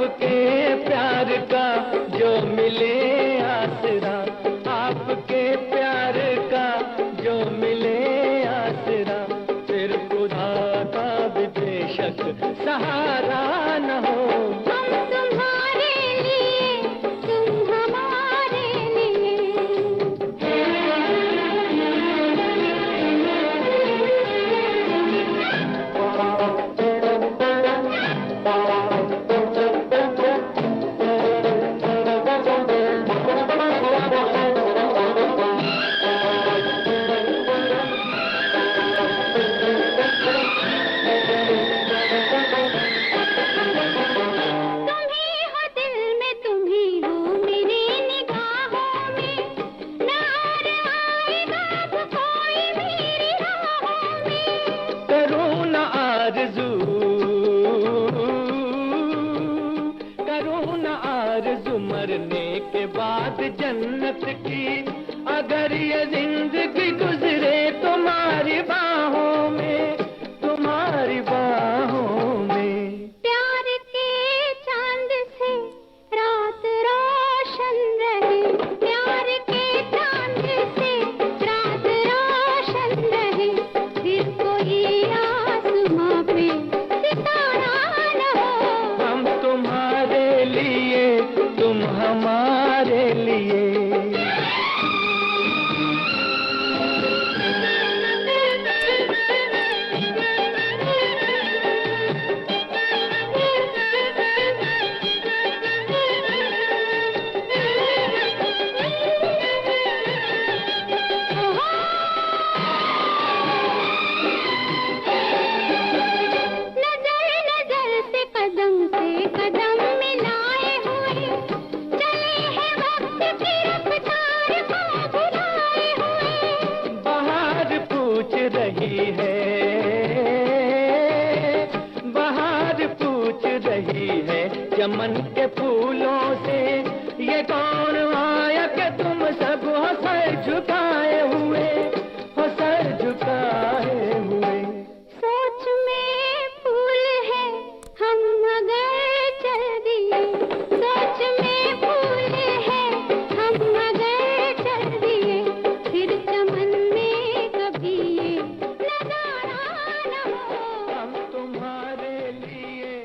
आपके प्यार का जो मिले आसरा, आपके प्यार का जो मिले आसरा, फिर खुदा का भी बेशक सहारा न हो। हम तुम्हारे लिए, तुम हमारे लिए। मरने के बाद जन्नत की, अगर ये जिंदगी गुजरे तुम्हारी बाहों में, तुम्हारी बाहों में। प्यार के चांद से रात रोशन रहे, प्यार के चांद से रात रोशन रहे, फिर कोई आसमां पे सितारा न हो। हम तुम्हारे लिए, तुम हमारे लिए। चमन के फूलों से ये कौन आया कि तुम सब हो सर झुकाए हुए, हो सर झुकाए हुए। सोच में फूल है हम मगर चल दिए, सोच में फूल है हम मगर चल दिए, फिर चमन में कभी ये नजारा न हो। हम तुम्हारे लिए,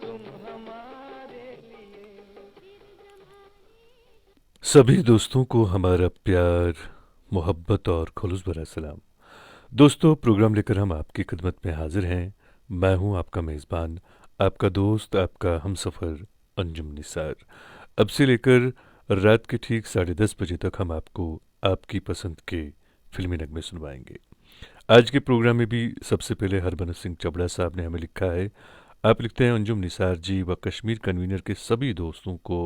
तुम हमारे लिए। सभी दोस्तों को हमारा प्यार, मोहब्बत और खुलूस भरा सलाम। दोस्तों, प्रोग्राम लेकर हम आपकी खिदमत में हाजिर हैं। मैं हूं आपका मेज़बान, आपका दोस्त, आपका हमसफ़र अंजुम निसार। अब से लेकर रात के ठीक 10:30 बजे तक हम आपको आपकी पसंद के फिल्मी नगमे सुनवाएंगे। आज के प्रोग्राम में भी सबसे पहले हरबंस सिंह चबड़ा साहब ने हमें लिखा है। आप लिखते हैं, अंजुम निसार जी व कश्मीर कन्वीनर के सभी दोस्तों को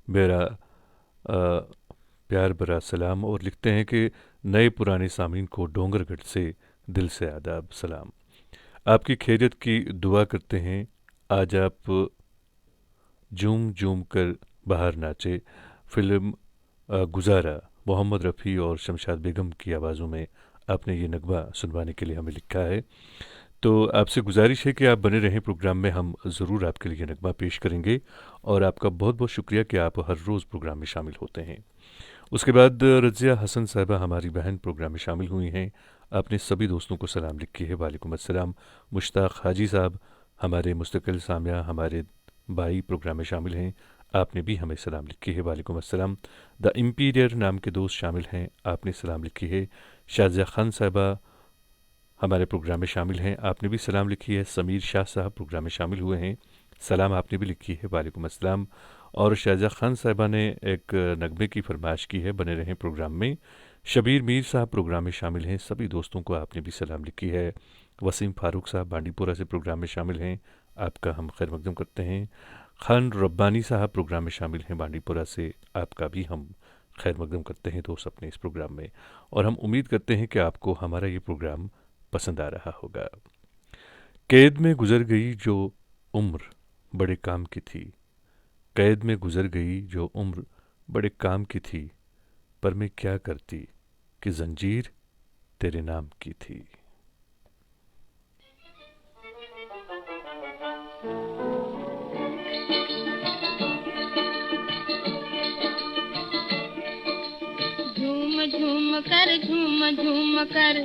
मेरा प्यार भरा सलाम, और लिखते हैं कि नए पुराने सामीन को डोंगरगढ़ से दिल से आदाब सलाम। आपकी खैरियत की दुआ करते हैं। आज आप झूम झूम कर बाहर नाचे फिल्म गुजारा, मोहम्मद रफ़ी और शमशाद बेगम की आवाज़ों में आपने ये नगमा सुनवाने के लिए हमें लिखा है। तो आपसे गुजारिश है कि आप बने रहें प्रोग्राम में, हम ज़रूर आपके लिए नगमा पेश करेंगे। और आपका बहुत बहुत शुक्रिया कि आप हर रोज़ प्रोग्राम में शामिल होते हैं। उसके बाद रज़िया हसन साहिबा हमारी बहन प्रोग्राम में शामिल हुई हैं। आपने सभी दोस्तों को सलाम लिखी है। वालेकुम अस्सलाम। मुश्ताक हाजी साहब हमारे मुस्तकिल सामिया, हमारे भाई प्रोग्राम में शामिल हैं। आपने भी हमें सलाम लिखी है। वालेकुम अस्सलाम। द इम्पीरियर नाम के दोस्त शामिल हैं। आपने सलाम लिखी है। शाज़िया खान साहिबा हमारे प्रोग्राम में शामिल हैं। आपने भी सलाम लिखी है। समीर शाह साहब प्रोग्राम में शामिल हुए हैं। सलाम आपने भी लिखी है। वालेकुम अस्सलाम। और शाहजहा खान साहिबा ने एक नगमे की फरमाइश की है, बने रहें प्रोग्राम में। शबीर मीर साहब प्रोग्राम में शामिल हैं। सभी दोस्तों को आपने भी सलाम लिखी है। वसीम फारूक साहब बांडीपुरा से प्रोग्राम में शामिल हैं। आपका हम खैर मकदम करते हैं। खान रब्बानी साहब प्रोग्राम में शामिल हैं बांडीपुरा से। आपका भी हम खैर मकदम करते हैं दोस्त अपने इस प्रोग्राम में। और हम उम्मीद करते हैं कि आपको हमारा ये प्रोग्राम पसंद आ रहा होगा। कैद में गुजर गई जो उम्र बड़े काम की थी, कैद में गुजर गई जो उम्र बड़े काम की थी, पर मैं क्या करती कि जंजीर तेरे नाम की थी। झूम कर झूम झूम कर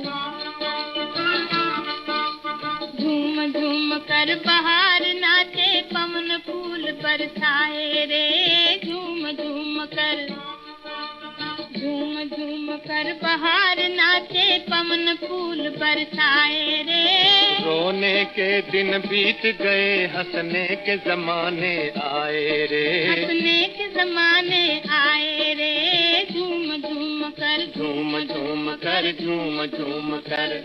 झूम झूम कर बहार नाचे पवन फूल बरसाए रे झूम झूम कर झूम झूम कर बहार नाचे पवन फूल बरसाए रे रोने के दिन बीत गए हंसने के जमाने आए रे हंसने के जमाने आए रे झूम झूम कर झूम झूम कर झूम झूम कर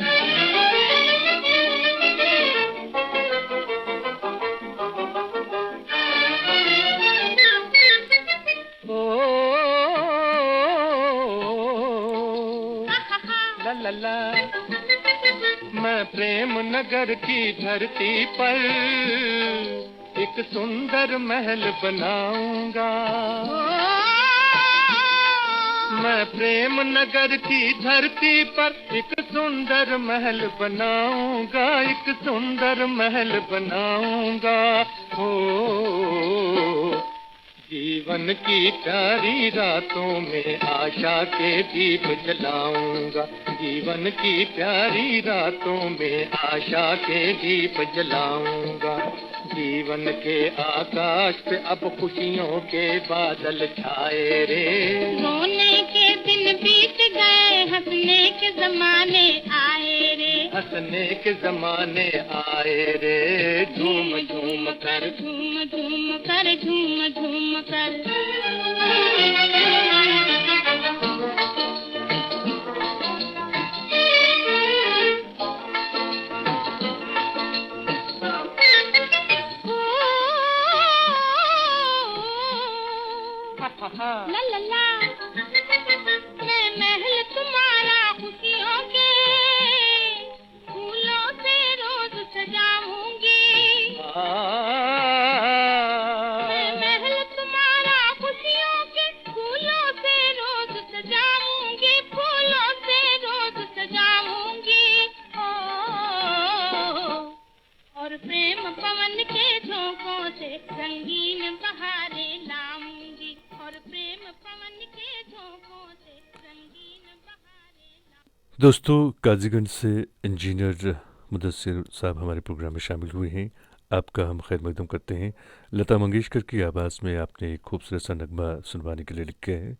ला ला मैं प्रेम नगर की धरती पर एक सुंदर महल बनाऊंगा मैं प्रेम नगर की धरती पर एक सुंदर महल बनाऊंगा एक सुंदर महल बनाऊंगा हो जीवन की प्यारी रातों में आशा के दीप जलाऊंगा जीवन की प्यारी रातों में आशा के दीप जलाऊंगा जीवन के आकाश पे अब खुशियों के बादल छाए रे रोने के दिन बीत गए हंसने के जमाने आए रे हंसने के जमाने आए रे झूम झूम कर झूम झूम कर झूम झूम कर ला ला ला मैं महल तुम्हारा खुशियों के फूलों से रोज सजाऊंगी मैं महल तुम्हारा खुशियों के फूलों से रोज सजाऊंगी फूलों से रोज सजाऊंगी और प्रेम पवन के झोंकों से रंगीन बहारें लाऊंगी और प्रेम पवन के झोंकों से रंगीन बहारें लाऊंगी। दोस्तों, काजीगंज से इंजीनियर मुदस्सिर साहब हमारे प्रोग्राम में शामिल हुए हैं। आपका हम खैर मकदम करते हैं। लता मंगेशकर की आवाज़ में आपने एक खूबसूरत सा नगमा सुनवाने के लिए लिखे हैं।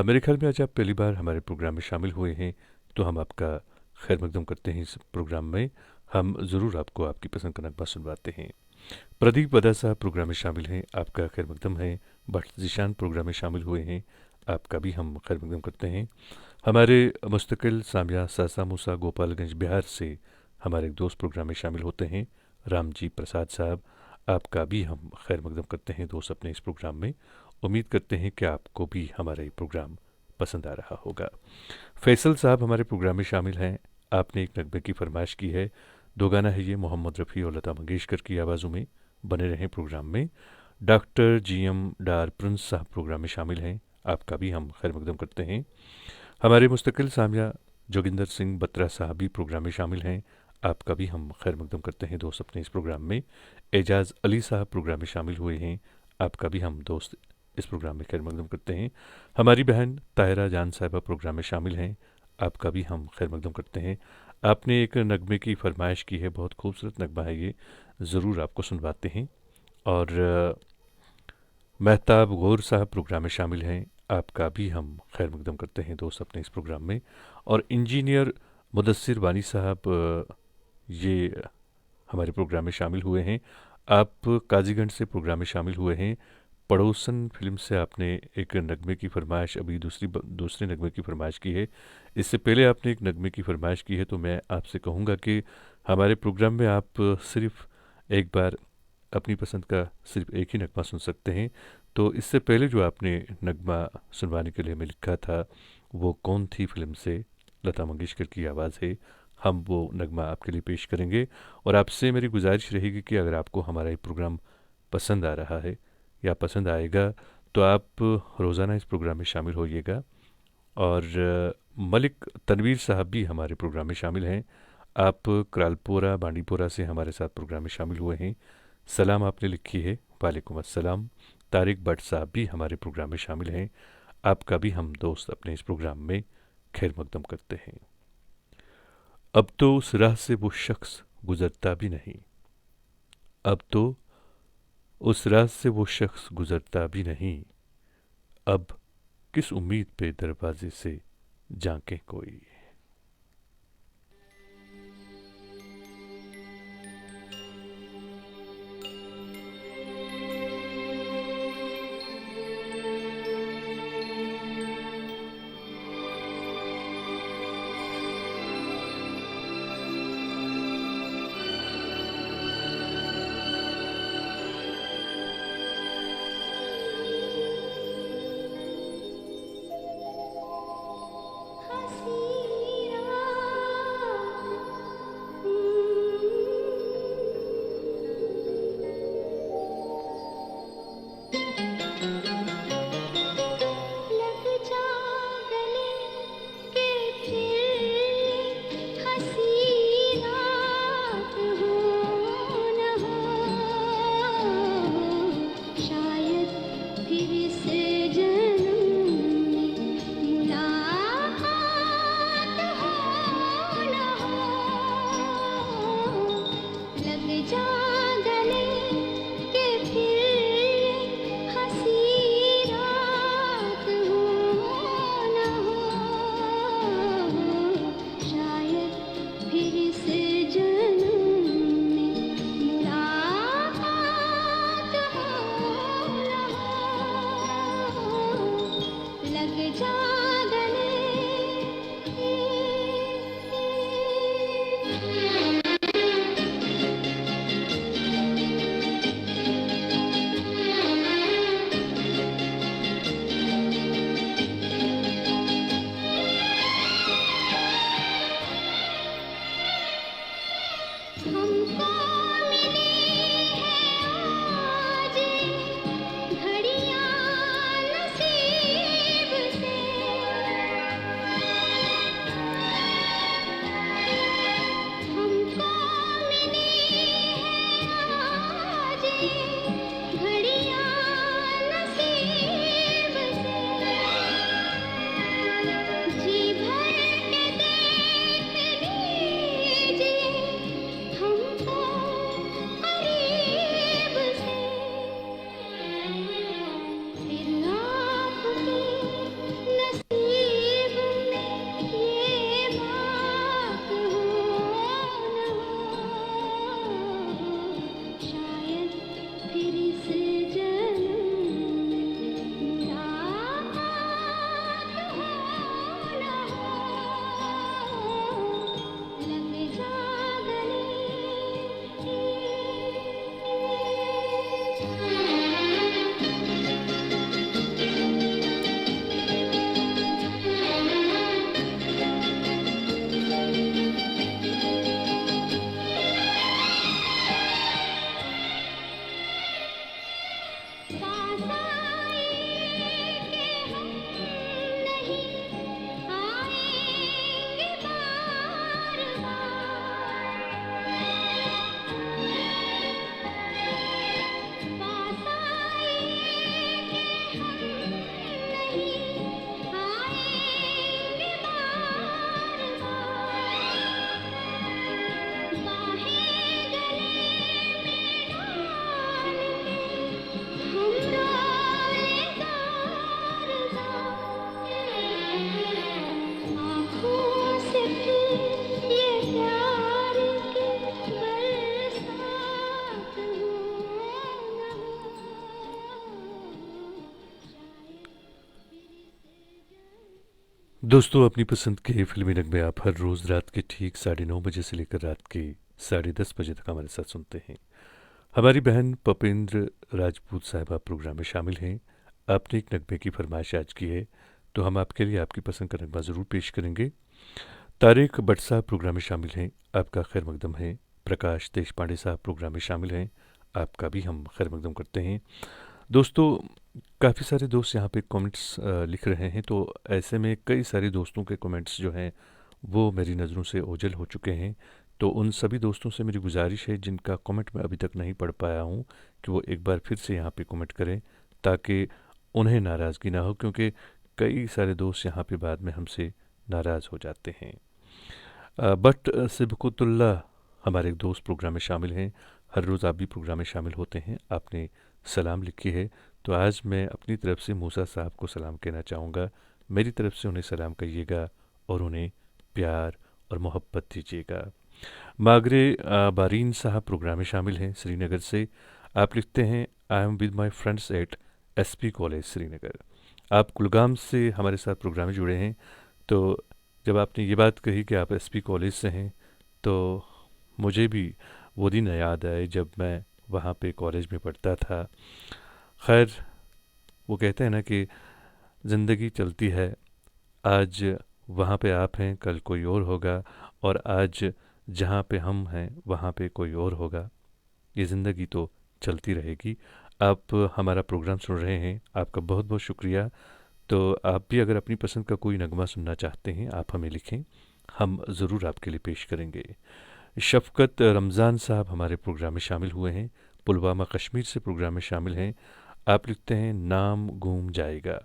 मेरे ख्याल में आज आप पहली बार हमारे प्रोग्राम में शामिल हुए हैं, तो हम आपका खैर मकदम करते हैं। इस प्रोग्राम में हम ज़रूर आपको आपकी पसंद का नगमा सुनवाते हैं। प्रदीप वदा साहब प्रोग्राम में शामिल हैं, आपका खैर मकदम है। भट्ट ज़ीशान प्रोग्राम में शामिल हुए हैं, आपका भी हम खैर मकदम करते हैं। हमारे मुस्तकिल सामिया सासा मूसा गोपालगंज बिहार से हमारे एक दोस्त प्रोग्राम में शामिल होते हैं, रामजी प्रसाद साहब, आपका भी हम खैर मकदम करते हैं दोस्त अपने इस प्रोग्राम में। उम्मीद करते हैं कि आपको भी हमारा ये प्रोग्राम पसंद आ रहा होगा। फैसल साहब हमारे प्रोग्राम में शामिल हैं, आपने एक नगमे की फरमाइश की है। दो गाना है ये मोहम्मद रफ़ी और लता मंगेशकर की आवाज़ों में। बने रहें प्रोग्राम में। डॉक्टर GM डार प्रिंस साहब प्रोग्राम में शामिल हैं, आपका भी हम खैर मकदम करते हैं। हमारे मुस्तकिल सामिया जोगिंदर सिंह बत्रा साहब भी प्रोग्राम में शामिल हैं, आपका भी हम खैर मकदम करते हैं दोस्त अपने इस प्रोग्राम में। एजाज़ अली साहब प्रोग्राम में शामिल हुए हैं, आपका भी हम दोस्त इस प्रोग्राम में खैर मकदम करते हैं। हमारी बहन ताहिरा जान साहिबा प्रोग्राम में शामिल हैं, आपका भी हम खैर मकदम करते हैं। आपने एक नगमे की फरमाइश की है, बहुत खूबसूरत नगमा है ये, ज़रूर आपको सुनवाते हैं। और महताब गौर साहब प्रोग्राम में शामिल हैं, आपका भी हम खैर मकदम करते हैं दोस्त अपने इस प्रोग्राम में। और इंजीनियर मुदस्सिर वानी साहब ये हमारे प्रोग्राम में शामिल हुए हैं, आप काजीगंज से प्रोग्राम में शामिल हुए हैं। पड़ोसन फिल्म से आपने एक नगमे की फरमाइश, अभी दूसरे नगमे की फरमाइश की है। इससे पहले आपने एक नगमे की फरमाइश की है, तो मैं आपसे कहूँगा कि हमारे प्रोग्राम में आप सिर्फ़ एक बार अपनी पसंद का सिर्फ एक ही नगमा सुन सकते हैं। तो इससे पहले जो आपने नगमा सुनवाने के लिए हमें लिखा था, वो कौन थी फिल्म से, लता मंगेशकर की आवाज़ है, हम वो नगमा आपके लिए पेश करेंगे। और आपसे मेरी गुजारिश रहेगी कि अगर आपको हमारा ये प्रोग्राम पसंद आ रहा है या पसंद आएगा, तो आप रोज़ाना इस प्रोग्राम में शामिल होइएगा। और मलिक तनवीर साहब भी हमारे प्रोग्राम में शामिल हैं, आप करालपोरा बांडीपोरा से हमारे साथ प्रोग्राम में शामिल हुए हैं। सलाम आपने लिखी है, वालेकुम अस्सलाम। तारिक भट्ट साहब भी हमारे प्रोग्राम में शामिल हैं, आपका भी हम दोस्त अपने इस प्रोग्राम में खैर मकदम करते हैं। अब तो उस राह से वो शख्स गुजरता भी नहीं, अब तो उस राह से वो शख्स गुजरता भी नहीं, अब किस उम्मीद पे दरवाजे से झांके कोई। दोस्तों, अपनी पसंद के फिल्मी नगमे आप हर रोज़ रात के ठीक 9:30 से लेकर रात के 10:30 बजे तक हमारे साथ सुनते हैं। हमारी बहन पपेंद्र राजपूत साहिबा प्रोग्राम में शामिल हैं। आपने एक नगमे की फरमाइश आज की है, तो हम आपके लिए आपकी पसंद का नगमा ज़रूर पेश करेंगे। तारिक भट्ट साहब प्रोग्राम में शामिल हैं, आपका खैर मकदम है। प्रकाश देशपांडे साहब प्रोग्राम में शामिल हैं, आपका भी हम खैर मकदम करते हैं। दोस्तों, काफ़ी सारे दोस्त यहाँ पे कमेंट्स लिख रहे हैं, तो ऐसे में कई सारे दोस्तों के कमेंट्स जो हैं वो मेरी नज़रों से ओझल हो चुके हैं। तो उन सभी दोस्तों से मेरी गुजारिश है जिनका कमेंट मैं अभी तक नहीं पढ़ पाया हूँ कि वो एक बार फिर से यहाँ पे कमेंट करें, ताकि उन्हें नाराज़गी ना हो, क्योंकि कई सारे दोस्त यहाँ पे बाद में हमसे नाराज़ हो जाते हैं। बट सिबकुतुल्ला हमारे एक दोस्त प्रोग्राम में शामिल हैं। हर रोज़ आप भी प्रोग्राम में शामिल होते हैं। आपने सलाम लिखी है, तो आज मैं अपनी तरफ से मूसा साहब को सलाम कहना चाहूँगा। मेरी तरफ से उन्हें सलाम कहिएगा और उन्हें प्यार और मोहब्बत दीजिएगा। मागरे बारीन साहब प्रोग्राम में शामिल हैं श्रीनगर से। आप लिखते हैं, I am with my friends at SP college Srinagar. आप कुलगाम से हमारे साथ प्रोग्राम में जुड़े हैं। तो जब आपने ये बात कही कि आप SP कॉलेज से हैं, तो मुझे भी वो दिन याद आए जब मैं वहाँ पे कॉलेज में पढ़ता था। खैर, वो कहते हैं ना कि ज़िंदगी चलती है, आज वहाँ पे आप हैं, कल कोई और होगा, और आज जहाँ पे हम हैं वहाँ पे कोई और होगा। ये ज़िंदगी तो चलती रहेगी। आप हमारा प्रोग्राम सुन रहे हैं, आपका बहुत बहुत शुक्रिया। तो आप भी अगर अपनी पसंद का कोई नगमा सुनना चाहते हैं, आप हमें लिखें, हम ज़रूर आपके लिए पेश करेंगे। शफ़क़त रमज़ान साहब हमारे प्रोग्राम में शामिल हुए हैं, पुलवामा कश्मीर से प्रोग्राम में शामिल हैं। आप लिखते हैं, नाम गूम जाएगा।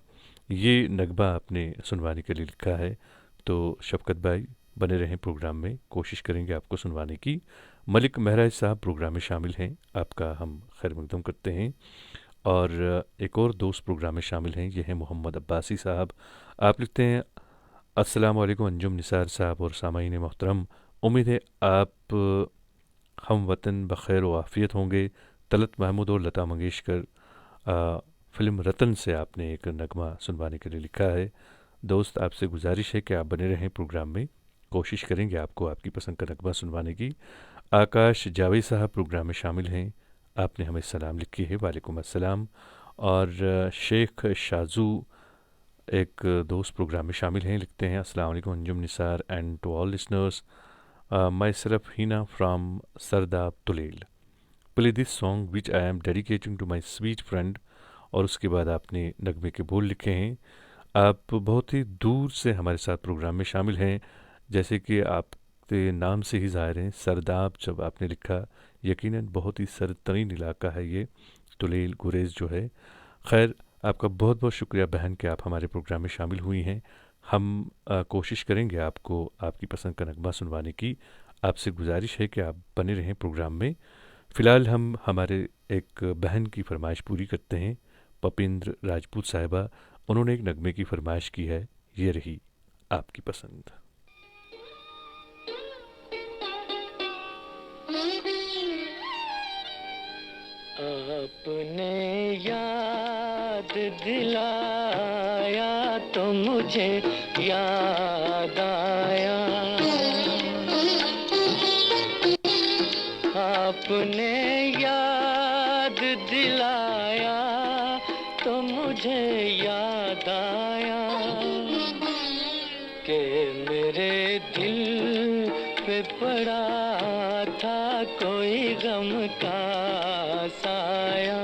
ये नगमा आपने सुनवाने के लिए लिखा है। तो शफ़क़त भाई बने रहें प्रोग्राम में, कोशिश करेंगे आपको सुनवाने की। मलिक महराज साहब प्रोग्राम में शामिल हैं, आपका हम खैर मकदम करते हैं। और एक और दोस्त प्रोग्राम में शामिल हैं, ये हैं मोहम्मद अब्बासी साहब। आप लिखते हैं, अस्सलाम वालेकुम अंजुम निसार साहब और सामाईन मोहतरम, उम्मीद है आप हम वतन बखैर व आफ़ियत होंगे। तलत महमूद और लता मंगेशकर फ़िल्म रतन से आपने एक नगमा सुनवाने के लिए लिखा है। दोस्त, आपसे गुजारिश है कि आप बने रहें प्रोग्राम में, कोशिश करेंगे आपको आपकी पसंद का नगमा सुनवाने की। आकाश जावेद साहब प्रोग्राम में शामिल हैं, आपने हमें सलाम लिखी है, वालेकुम अस्सलाम। और शेख शाजू एक दोस्त प्रोग्राम में शामिल हैं, लिखते हैं, अस्सलाम वालेकुम Anjum Nisar and to all listeners, my सरफ Heena from Sardab Tulel, play this song which I am dedicating to my sweet friend. और उसके बाद आपने नगमे के बोल लिखे हैं। आप बहुत ही दूर से हमारे साथ प्रोग्राम में शामिल हैं, जैसे कि आपके नाम से ही ज़ाहिर हैं, सरदाब जब आपने लिखा, यकीनन बहुत ही सरतरीन इलाका है ये तुलेल गुरेज़ जो है। खैर, आपका बहुत बहुत शुक्रिया बहन कि आप हमारे प्रोग्राम में शामिल हुई हैं। हम कोशिश करेंगे आपको आपकी पसंद का नगमा सुनवाने की। आपसे गुजारिश है कि आप बने रहें प्रोग्राम में। फ़िलहाल हम हमारे एक बहन की फरमाइश पूरी करते हैं, पपिंद्र राजपूत साहिबा। उन्होंने एक नगमे की फरमाइश की है, ये रही आपकी पसंद। आपने याद दिलाया तो मुझे याद आया, आपने याद दिलाया तो मुझे याद आया कि मेरे दिल पे पड़ा था कोई गम का साया,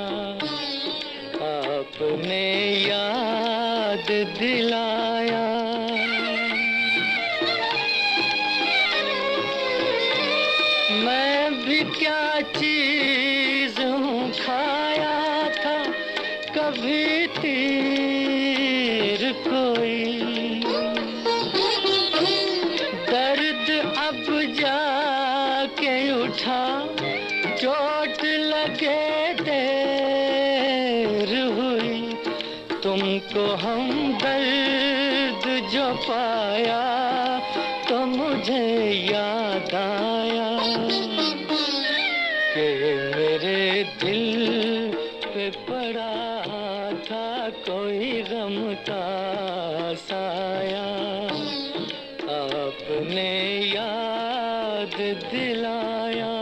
आपने याद दिलाया। मैं भी क्या चीज़ हूँ, खाया था कभी तीर कोई, दर्द अब जाके उठा, चोट लगे देर हुई, तुमको हम दर्द जो पाया तो मुझे याद आया कि मेरे दिल पे पड़ा था कोई गम का साया, आपने याद दिलाया।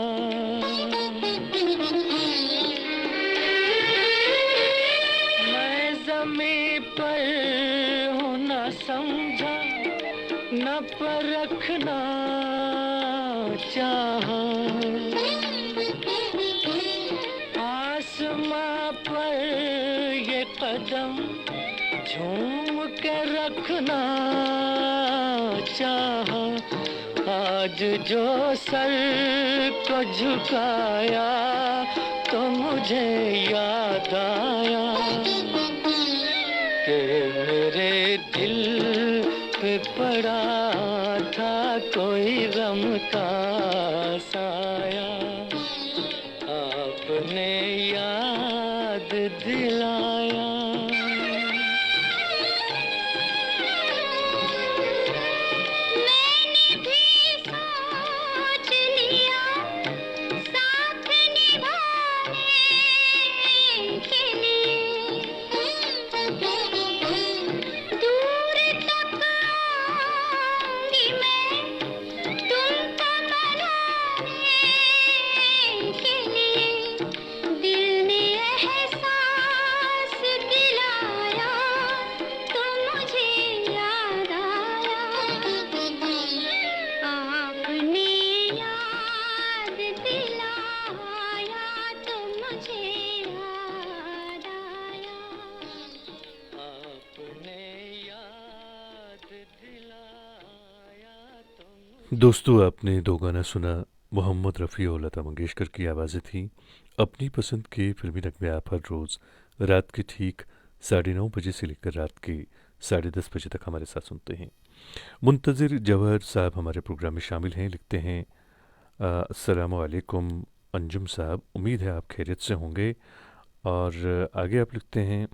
मैं ज़मीं पर हूँ न समझा, न परखना चाहा, आसमां पर ये कदम झूम के रखना चाहा, आज जो सर को झुकाया तो मुझे याद आया कि मेरे दिल पे पड़ा था कोई गम का साया, आपने याद दिलाया। मैंने भी सोच लिया साथ निभाने के लिए, दूर तक आऊंगी मैं तुमको मनाने के लिए। दिल ने एहसास दिलाया तो मुझे याद आया, आपने याद दिलाया तो मुझे याद आया, आपने याद दिलाया तो दोस्तों, आपने दो गाना सुना। मोहम्मद रफ़ी और लता मंगेशकर की आवाज़ें थी। अपनी पसंद के फिल्मी नगमे आप हर रोज़ रात के ठीक 9:30 बजे से लेकर रात के 10:30 बजे तक हमारे साथ सुनते हैं। मुंतज़िर जवाहर साहब हमारे प्रोग्राम में शामिल हैं। लिखते हैं, अस्सलाम वालेकुम अंजुम साहब, उम्मीद है आप खैरियत से होंगे। और आगे आप लिखते हैं,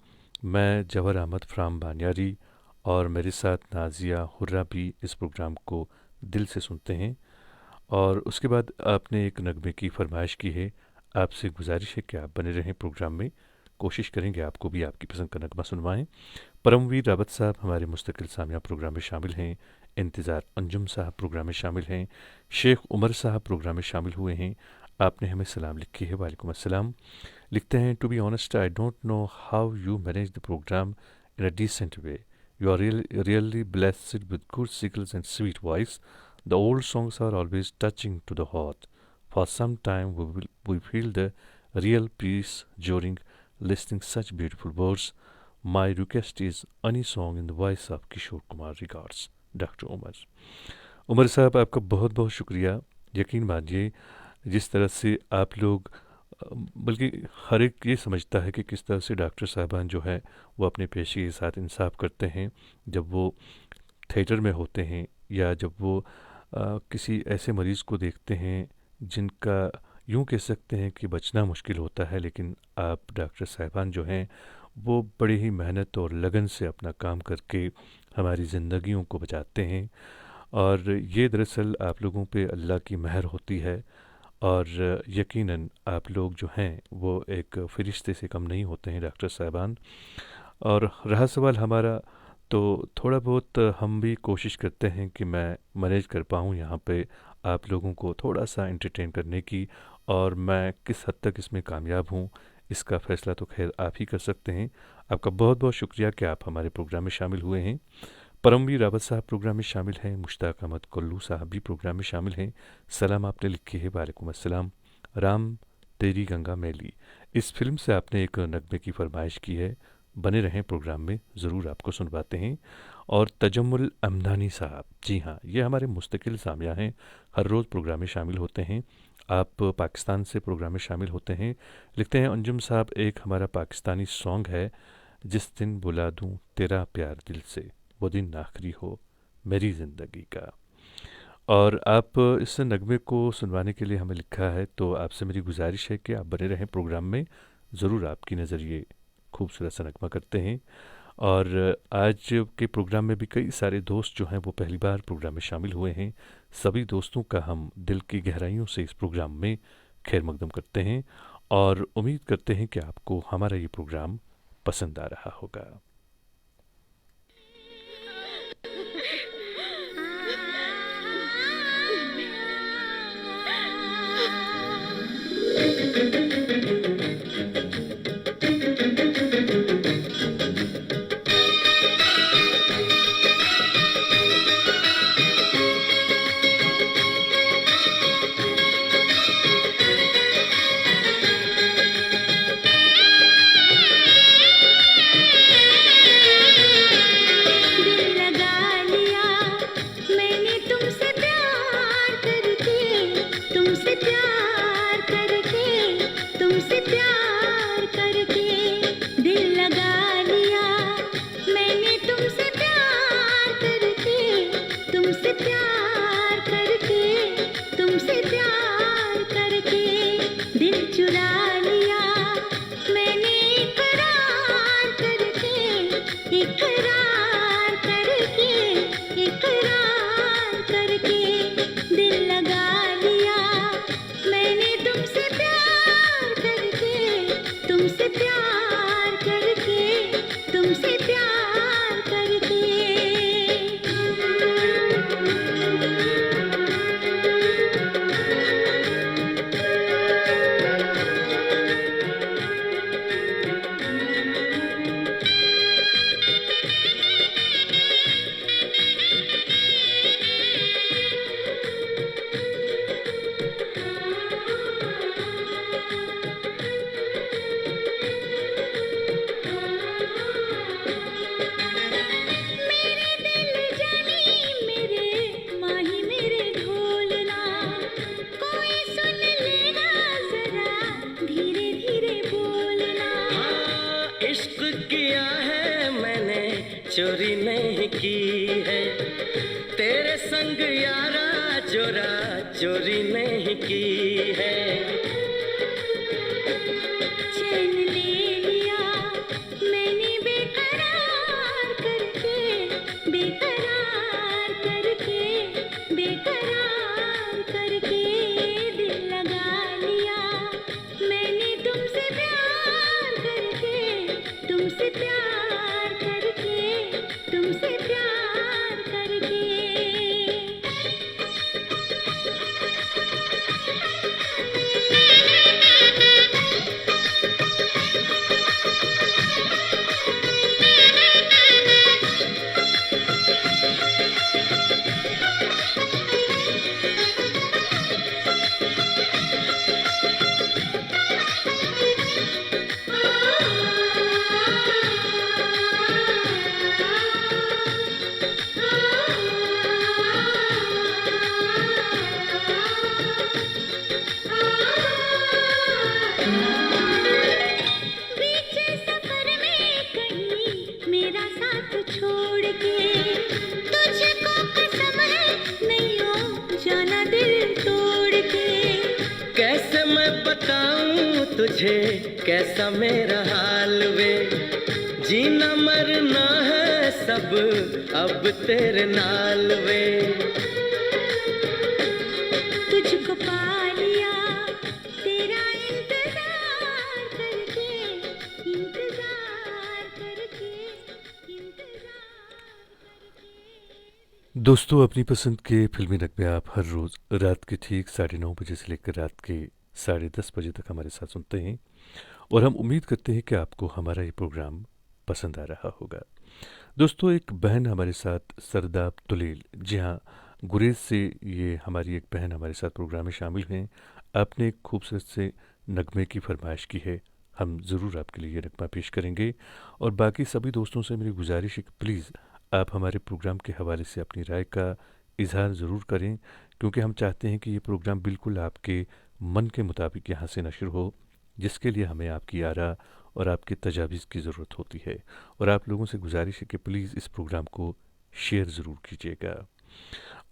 मैं जवाहर अहमद फ्राम बानियारी और मेरे साथ नाजिया हुर्रा भी इस प्रोग्राम को दिल से सुनते हैं। और उसके बाद आपने एक नगमे की फरमाइश की है। आपसे गुजारिश है कि आप बने रहें प्रोग्राम में, कोशिश करेंगे आपको भी आपकी पसंद का नगमा सुनवाएं। परमवीर रावत साहब हमारे मुस्तकिल सामिया प्रोग्राम में शामिल हैं। इंतज़ार अंजुम साहब प्रोग्राम में शामिल हैं। शेख उमर साहब प्रोग्राम में शामिल हुए हैं। आपने हमें सलाम लिखी है। वालेकुम अस्सलाम। लिखते हैं, to be honest I don't know how you manage the program in a decent way. You are really blessed with good seagulls and sweet voice. The old songs are always touching to the heart. For some time we feel the real peace during listening such beautiful words. My request is any song in the voice of Kishore Kumar. Regards, Dr. Umar. Umar साहब, आपका बहुत बहुत शुक्रिया। यकीन मानिए, जिस तरह से आप लोग, बल्कि हर एक ये समझता है कि किस तरह से डॉक्टर साहबान जो है वो अपने पेशे के साथ इंसाफ करते हैं जब वो थिएटर में होते हैं, या जब वो किसी ऐसे मरीज़ को देखते हैं जिनका यूँ कह सकते हैं कि बचना मुश्किल होता है, लेकिन आप डॉक्टर साहिबान जो हैं वो बड़ी ही मेहनत और लगन से अपना काम करके हमारी ज़िंदगियों को बचाते हैं। और ये दरअसल आप लोगों पे अल्लाह की मेहर होती है। और यकीनन आप लोग जो हैं वो एक फ़रिश्ते से कम नहीं होते हैं डॉक्टर साहिबान। और रहा सवाल हमारा, तो थोड़ा बहुत हम भी कोशिश करते हैं कि मैं मैनेज कर पाऊँ यहाँ पे आप लोगों को थोड़ा सा एंटरटेन करने की। और मैं किस हद तक इसमें कामयाब हूँ इसका फ़ैसला तो खैर आप ही कर सकते हैं। आपका बहुत बहुत शुक्रिया कि आप हमारे प्रोग्राम में शामिल हुए हैं। परमवीर रावत साहब प्रोग्राम में शामिल हैं। मुश्ताक अहमद कोल्लू साहब भी प्रोग्राम में शामिल हैं। सलाम आपने लिखी है। वालेकुम अस्सलाम। राम तेरी गंगा मैली, इस फिल्म से आपने एक नगमे की फरमाइश की है। बने रहें प्रोग्राम में, ज़रूर आपको सुनवाते हैं। और तजम्मुल अमदानी साहब, जी हाँ, ये हमारे मुस्तकिल सामिया हैं, हर रोज़ प्रोग्राम में शामिल होते हैं। आप पाकिस्तान से प्रोग्राम में शामिल होते हैं। लिखते हैं, अंजुम साहब, एक हमारा पाकिस्तानी सॉन्ग है, जिस दिन बुला दूँ तेरा प्यार दिल से, वो दिन आखिरी हो मेरी ज़िंदगी का। और आप इस नगमे को सुनवाने के लिए हमें लिखा है, तो आपसे मेरी गुजारिश है कि आप बने रहें प्रोग्राम में, ज़रूर आपकी नज़रिए खूबसूरत सा नगमा करते हैं। और आज के प्रोग्राम में भी कई सारे दोस्त जो हैं वो पहली बार प्रोग्राम में शामिल हुए हैं। सभी दोस्तों का हम दिल की गहराइयों से इस प्रोग्राम में खैर मकदम करते हैं और उम्मीद करते हैं कि आपको हमारा ये प्रोग्राम पसंद आ रहा होगा। इकरार करके, इकरार करके दिल लगा लिया मैंने तुमसे प्यार करके, तुमसे प्यार करके, तुमसे प्यार करके। मेरे दिल जानी मेरे माही मेरे ढोलना, कोई सुन लेना जरा धीरे धीरे बोलना। हाँ, इश्क किया है मैंने, चोरी नहीं की है, तेरे संग यारा चोरा चोरी नहीं की है। चैन ले लिया मैंने बेकरार करके, बेकरार करके, बेकरार करके दिल लगा लिया मैंने तुमसे प्यार करके, तुमसे प्यार करके, तुमसे प्यार करके। बीच सफर में कहीं मेरा साथ छोड़ के, तुझको कसम है नहीं हो जाना दिल तोड़ के। कैसे मैं बताऊं तुझे कैसा मेरा हाल वे, जीना मरना है सब अब तेरे नाल वे। तुझको पा लिया तेरा इंतजार करके, इंतजार करके, इंतजार करके। दोस्तों, अपनी पसंद के फिल्मी नगमे आप हर रोज़ रात के ठीक 9:30 बजे से लेकर रात के 10:30 बजे तक हमारे साथ सुनते हैं और हम उम्मीद करते हैं कि आपको हमारा ये प्रोग्राम पसंद आ रहा होगा। दोस्तों, एक बहन हमारे साथ सरदाब तुलील, जी हाँ, गुरेज से ये हमारी एक बहन हमारे साथ प्रोग्राम में शामिल हैं। आपने एक खूबसूरत से नगमे की फरमाइश की है, हम ज़रूर आपके लिए ये नगमा पेश करेंगे। और बाकी सभी दोस्तों से मेरी गुजारिश है कि प्लीज़ आप हमारे प्रोग्राम के हवाले से अपनी राय का इजहार ज़रूर करें, क्योंकि हम चाहते हैं कि ये प्रोग्राम बिल्कुल आपके मन के मुताबिक यहाँ से नशर हो, जिसके लिए हमें आपकी आरा और आपके तजावीज़ की ज़रूरत होती है। और आप लोगों से गुजारिश है कि प्लीज़ इस प्रोग्राम को शेयर ज़रूर कीजिएगा।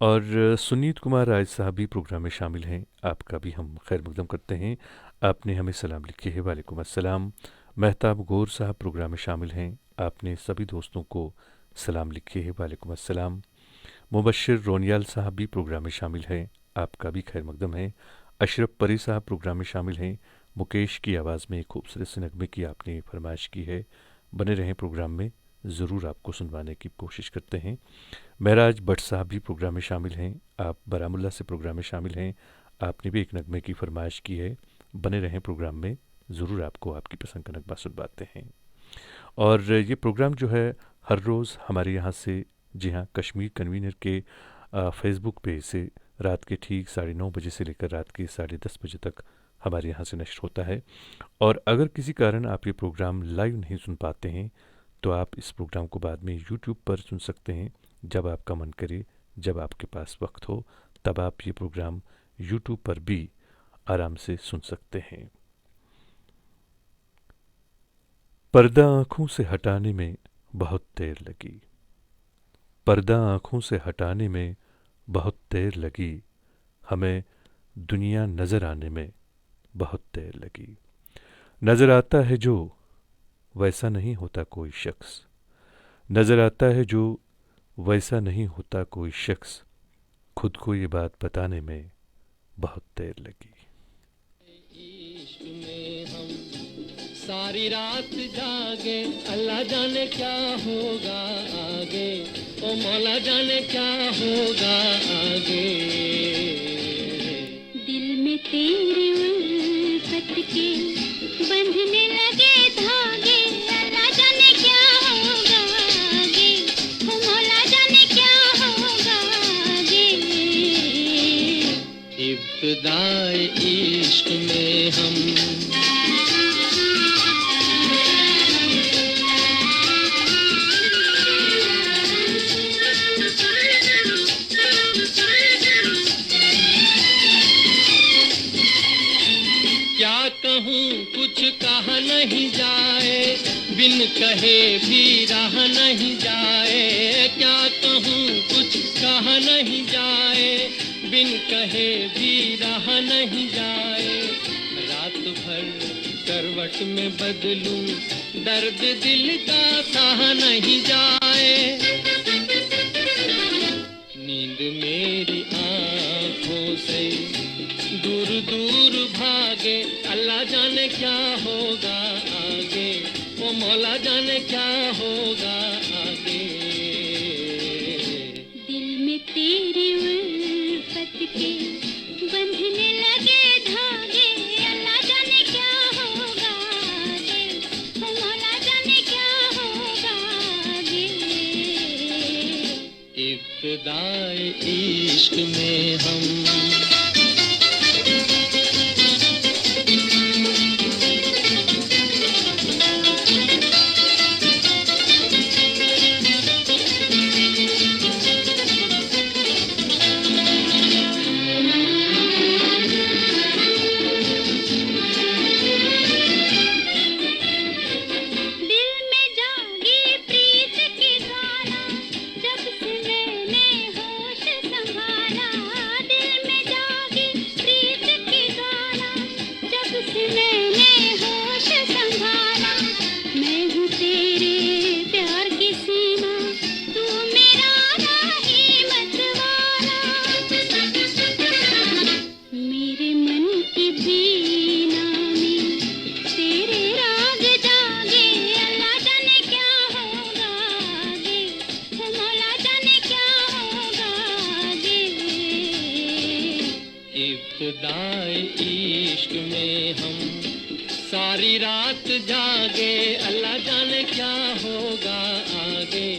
और सुनीत कुमार राज साहब भी प्रोग्राम में शामिल हैं, आपका भी हम खैर मकदम करते हैं। आपने हमें सलाम लिखे है, वालेकुम अस्सलाम। महताब गौर साहब प्रोग्राम में शामिल हैं, आपने सभी दोस्तों को सलाम लिखे है, वालेकुम अस्सलाम। मुबश्शिर रोनियाल साहब भी प्रोग्राम में शामिल हैं, आपका भी खैर मकदम है। अशरफ परी साहब प्रोग्राम में शामिल हैं। मुकेश की आवाज़ में एक खूबसूरत से नगमे की आपने फरमाइश की है, बने रहें प्रोग्राम में, ज़रूर आपको सुनवाने की कोशिश करते हैं। महराज भट्ट साहब भी प्रोग्राम में शामिल हैं, आप बारामुल्ला से प्रोग्राम में शामिल हैं, आपने भी एक नगमे की फरमाइश की है, बने रहें प्रोग्राम में, ज़रूर आपको आपकी पसंद का नगमा सुनवाते हैं। और ये प्रोग्राम जो है हर रोज़ हमारे यहाँ से, जी हाँ, कश्मीर कन्वीनर के फेसबुक पेज से रात के ठीक 9:30 बजे से लेकर रात के 10:30 बजे तक हमारे यहाँ से नश्र होता है। और अगर किसी कारण आप ये प्रोग्राम लाइव नहीं सुन पाते हैं तो आप इस प्रोग्राम को बाद में यूट्यूब पर सुन सकते हैं, जब आपका मन करे, जब आपके पास वक्त हो, तब आप ये प्रोग्राम यूट्यूब पर भी आराम से सुन सकते हैं। पर्दा आँखों से हटाने में बहुत देर लगी, पर्दा आँखों से हटाने में बहुत देर लगी, हमें दुनिया नज़र आने में बहुत देर लगी। नज़र आता है जो, वैसा नहीं होता कोई शख्स, नज़र आता है जो वैसा नहीं होता कोई शख्स, खुद को ये बात बताने में बहुत देर लगी। इश्क में हम सारी रात जागे, अल्लाह जाने क्या होगा आगे, ओ मौला जाने क्या होगा आगे। दिल में तेरे उल्फत के बंधने लगे धागे, अल्लाह जाने क्या होगा आगे, ओ मौला जाने क्या होगा आगे। इब्तिदाए इश्क में हम क्या कहूँ कुछ कहा नहीं जाए, बिन कहे भी रहा नहीं जाए। क्या कहूँ कुछ कहा नहीं जाए, बिन कहे भी रहा नहीं जाए। रात भर करवट में बदलूं, दर्द दिल का सहा नहीं जाए। नींद मेरी आँखों से दूर दूर भागे, अल्लाह जाने क्या होगा आगे, ओ मौला जाने क्या होगा आगे। दिल में तेरी उल्फत के बंधने लगे धागे, अल्लाह जाने क्या होगा आगे, ओ मौला जाने क्या होगा आगे। इब्तिदाए इश्क में हम इब्तिदाए इश्क में हम सारी रात जागे, अल्लाह जाने क्या होगा आगे,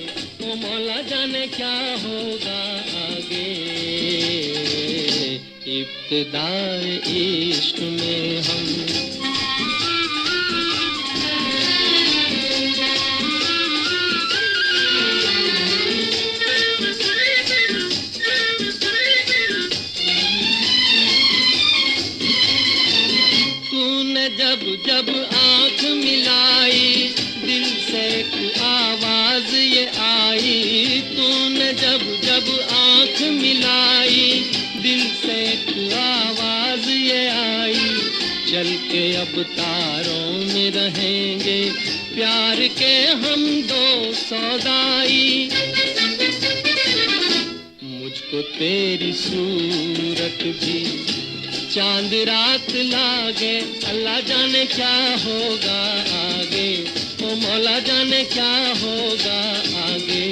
ओ मौला जाने क्या होगा आगे। इब्तिदाए इश्क में हम जब जब आँख मिलाई, दिल से एक आवाज ये आई। तूने जब जब आँख मिलाई, दिल से एक आवाज ये आई। चल के अब तारों में रहेंगे, प्यार के हम दो सौदाई। मुझको तेरी सूरत भी चांद रात लागे, अल्लाह जाने क्या होगा आगे, ओ मौला जाने क्या होगा आगे।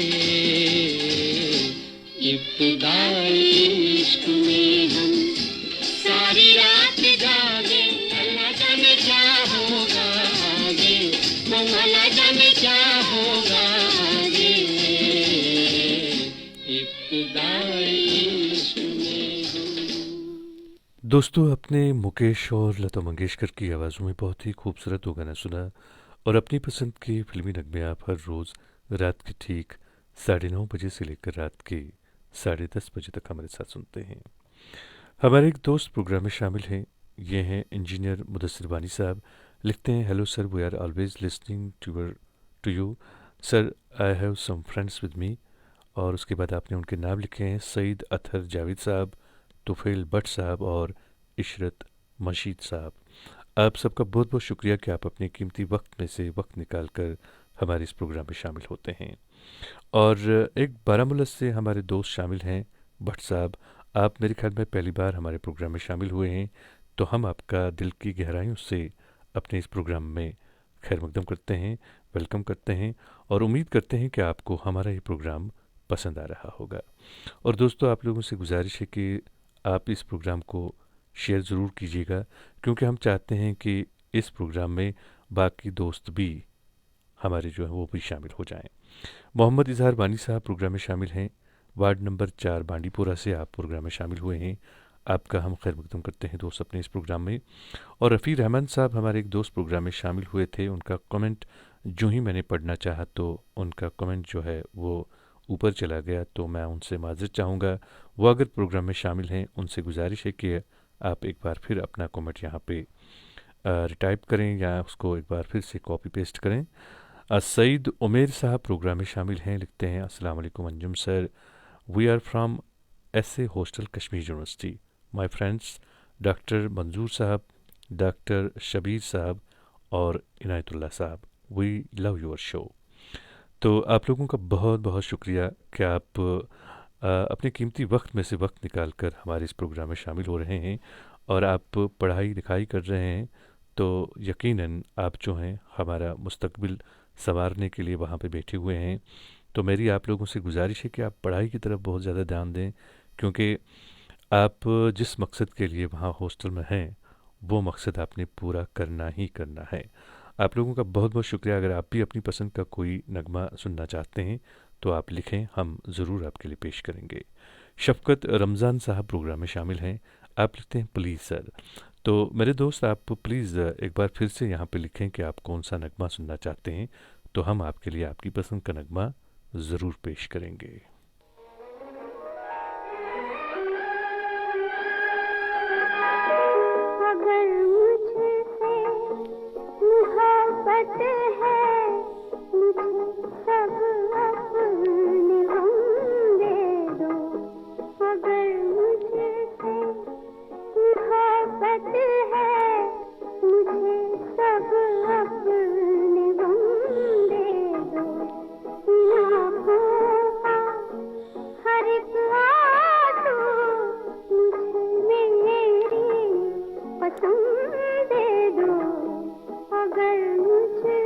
इब्तिदाए इश्क में हम सारी रात जागे, अल्लाह जाने क्या होगा आगे, ओ मौला जाने क्या होगा आगे। इब्तिदाए इश्क में हम। दोस्तों, आपने मुकेश और लता मंगेशकर की आवाज़ों में बहुत ही खूबसूरत वो गाना सुना, और अपनी पसंद की फिल्मी नगमे आप हर रोज़ रात के ठीक 9:30 बजे से लेकर रात के 10:30 बजे तक हमारे साथ सुनते हैं। हमारे एक दोस्त प्रोग्राम में शामिल हैं, ये हैं इंजीनियर मुदस्सिर वानी साहब। लिखते हैं, hello sir, we are always listening to you sir, I have some friends with me. और उसके बाद आपने उनके नाम लिखे हैं, सईद अतहर जावेद साहब, तुफैल भट्ट साहब और इशरत मशीद साहब। आप सबका बहुत बहुत शुक्रिया कि आप अपने कीमती वक्त में से वक्त निकाल कर हमारे इस प्रोग्राम में शामिल होते हैं। और एक बारामूला से हमारे दोस्त शामिल हैं भट्ट साहब। आप मेरे ख्याल में पहली बार हमारे प्रोग्राम में शामिल हुए हैं, तो हम आपका दिल की गहराइयों से अपने इस प्रोग्राम में खैर मकदम करते हैं, वेलकम करते हैं और उम्मीद करते हैं कि आपको हमारा ये प्रोग्राम पसंद आ रहा होगा। और दोस्तों, आप लोगों से गुजारिश है कि आप इस प्रोग्राम को शेयर ज़रूर कीजिएगा, क्योंकि हम चाहते हैं कि इस प्रोग्राम में बाकी दोस्त भी हमारे जो हैं वो भी शामिल हो जाएं। मोहम्मद इजहार बानी साहब प्रोग्राम में शामिल हैं। वार्ड नंबर 4 बांडीपुरा से आप प्रोग्राम में शामिल हुए हैं। आपका हम खैर मकदम करते हैं दोस्त अपने इस प्रोग्राम में। और रफ़ी रहमान साहब हमारे एक दोस्त प्रोग्राम में शामिल हुए थे। उनका कमेंट जो ही मैंने पढ़ना चाहा तो उनका कमेंट जो है वो ऊपर चला गया, तो मैं उनसे माज़रत चाहूँगा। वो अगर प्रोग्राम में शामिल हैं, उनसे गुजारिश है कि आप एक बार फिर अपना कमेंट यहाँ पे रिटाइप करें या उसको एक बार फिर से कॉपी पेस्ट करें। सईद उमेर साहब प्रोग्राम में शामिल हैं, लिखते हैं अस्सलाम वालेकुम Anjum sir, we are from SA hostel Kashmir university, my friends doctor Manzoor साहब, डॉक्टर शबीर साहब और इनायतुल्लाह साहब, वी लव योर शो। तो आप लोगों का बहुत बहुत शुक्रिया कि आप अपने कीमती वक्त में से वक्त निकाल कर हमारे इस प्रोग्राम में शामिल हो रहे हैं और आप पढ़ाई लिखाई कर रहे हैं, तो यकीनन आप जो हैं हमारा मुस्तकबिल संवारने के लिए वहाँ पे बैठे हुए हैं। तो मेरी आप लोगों से गुजारिश है कि आप पढ़ाई की तरफ बहुत ज़्यादा ध्यान दें, क्योंकि आप जिस मकसद के लिए वहाँ हॉस्टल में हैं वो मकसद आपने पूरा करना ही करना है। आप लोगों का बहुत बहुत शुक्रिया। अगर आप भी अपनी पसंद का कोई नगमा सुनना चाहते हैं तो आप लिखें, हम ज़रूर आपके लिए पेश करेंगे। शफ़क़त रमज़ान साहब प्रोग्राम में शामिल हैं। आप लिखते हैं प्लीज़ सर। तो मेरे दोस्त, आप प्लीज़ एक बार फिर से यहाँ पे लिखें कि आप कौन सा नगमा सुनना चाहते हैं, तो हम आपके लिए आपकी पसंद का नगमा ज़रूर पेश करेंगे। अगर मुझसे मोहब्बत है, मुझे सब अपने गम दे दो। अगर मुझसे मोहब्बत है, मुझे सब अपने गम दे दो। इन आँखों का हर एक आंसू मुझे मेरी पसंद दे दो। अगर मुझसे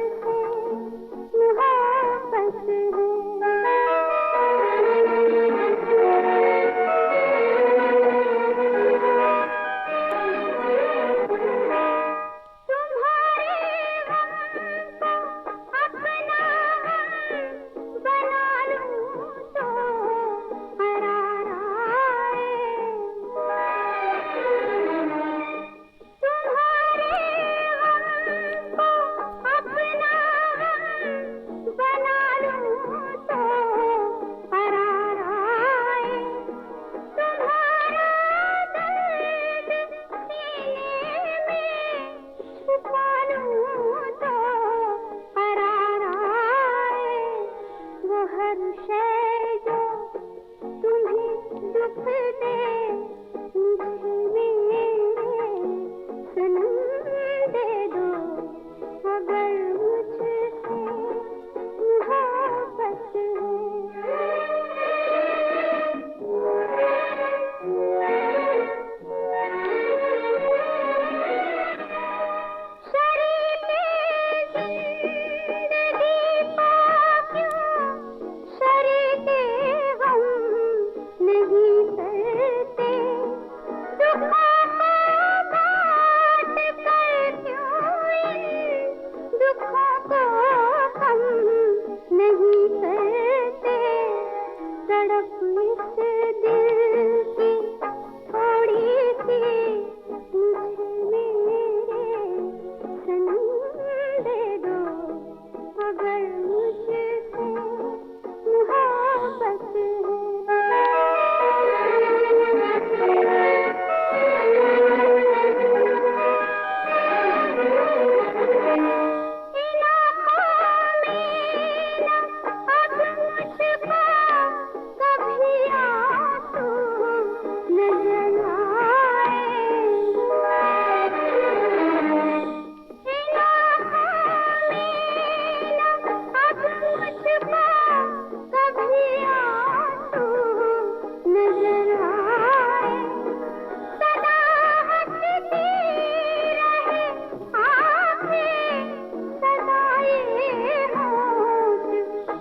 ये होठ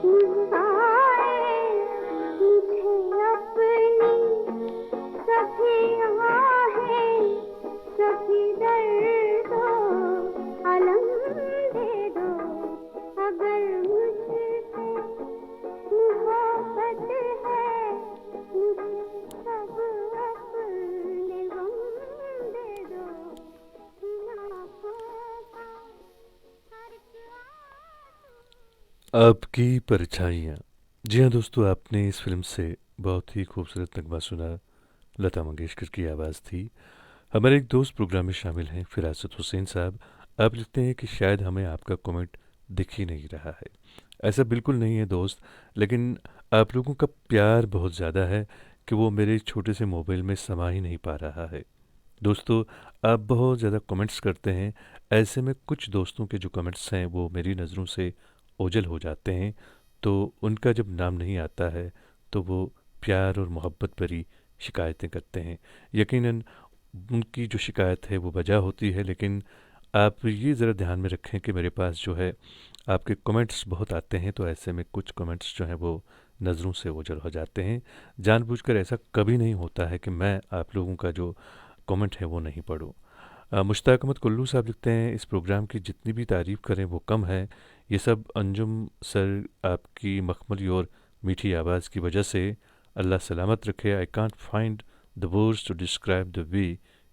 मुस्काए मुझे अपनी सभी आहें सभी दर्दों अलम दे दो अगर मुझसे मोहब्बत है मुझे सब अपने गम दे दो इन आँखों का हर्ष आंसू आपकी परछाइयाँ। जी हाँ दोस्तों, आपने इस फिल्म से बहुत ही खूबसूरत नगमा सुना। लता मंगेशकर की आवाज़ थी। हमारे एक दोस्त प्रोग्राम में शामिल हैं, फिरासत हुसैन साहब। आप लिखते हैं कि शायद हमें आपका कमेंट दिख ही नहीं रहा है। ऐसा बिल्कुल नहीं है दोस्त, लेकिन आप लोगों का प्यार बहुत ज़्यादा है कि वो मेरे छोटे से मोबाइल में समा ही नहीं पा रहा है। दोस्तों, आप बहुत ज़्यादा कमेंट्स करते हैं, ऐसे में कुछ दोस्तों के जो कमेंट्स हैं वो मेरी नज़रों से ओझल हो जाते हैं, तो उनका जब नाम नहीं आता है तो वो प्यार और मोहब्बत भरी शिकायतें करते हैं। यकीनन उनकी जो शिकायत है वो वजह होती है, लेकिन आप ये ज़रा ध्यान में रखें कि मेरे पास जो है आपके कमेंट्स बहुत आते हैं, तो ऐसे में कुछ कमेंट्स जो हैं वो नज़रों से ओझल हो जाते हैं। जानबूझकर ऐसा कभी नहीं होता है कि मैं आप लोगों का जो कमेंट है वो नहीं पढ़ूं। मुश्ताक अहमद कुल्लू साहब लिखते हैं, इस प्रोग्राम की जितनी भी तारीफ़ करें वो कम है। ये सब अंजुम सर आपकी मखमली और मीठी आवाज़ की वजह से। अल्लाह सलामत रखे। I can't find the words to describe the way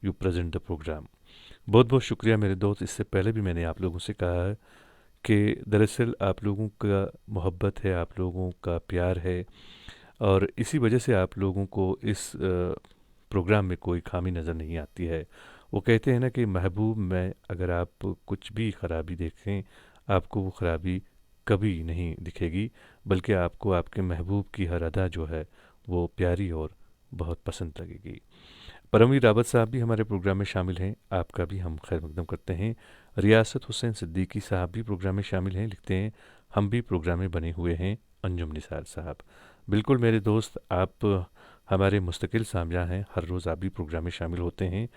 you present the program. बहुत बहुत शुक्रिया मेरे दोस्त। इससे पहले भी मैंने आप लोगों से कहा है कि दरअसल आप लोगों का मोहब्बत है, आप लोगों का प्यार है, और इसी वजह से आप लोगों को इस प्रोग्राम में कोई खामी नज़र नहीं आती है। वो कहते हैं ना कि महबूब में अगर आप कुछ भी ख़राबी देखें, आपको वो ख़राबी कभी नहीं दिखेगी, बल्कि आपको आपके महबूब की हर अदा जो है वो प्यारी और बहुत पसंद लगेगी। परमवीर रावत साहब भी हमारे प्रोग्राम में शामिल हैं, आपका भी हम खैर मकदम करते हैं। रियासत हुसैन सिद्दीकी साहब भी प्रोग्राम में शामिल हैं, लिखते हैं हम भी प्रोग्राम में बने हुए हैं। अंजुम निसार साहब, बिल्कुल मेरे दोस्त, आप हमारे मुस्तकिल सामया हैं, हर रोज़ आप भी प्रोग्राम में शामिल होते हैं।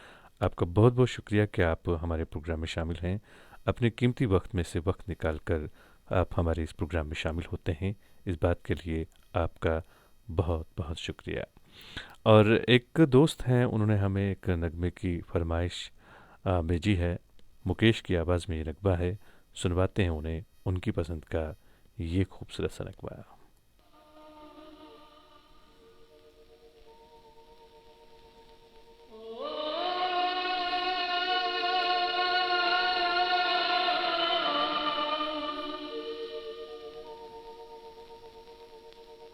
आपका बहुत बहुत शुक्रिया कि आप हमारे प्रोग्राम में शामिल हैं। अपने कीमती वक्त में से वक्त निकाल कर आप हमारे इस प्रोग्राम में शामिल होते हैं, इस बात के लिए आपका बहुत बहुत शुक्रिया। और एक दोस्त हैं, उन्होंने हमें एक नगमे की फरमाइश भेजी है। मुकेश की आवाज़ में ये नगमा है, सुनवाते हैं उन्हें उनकी पसंद का ये खूबसूरत सा नगमा।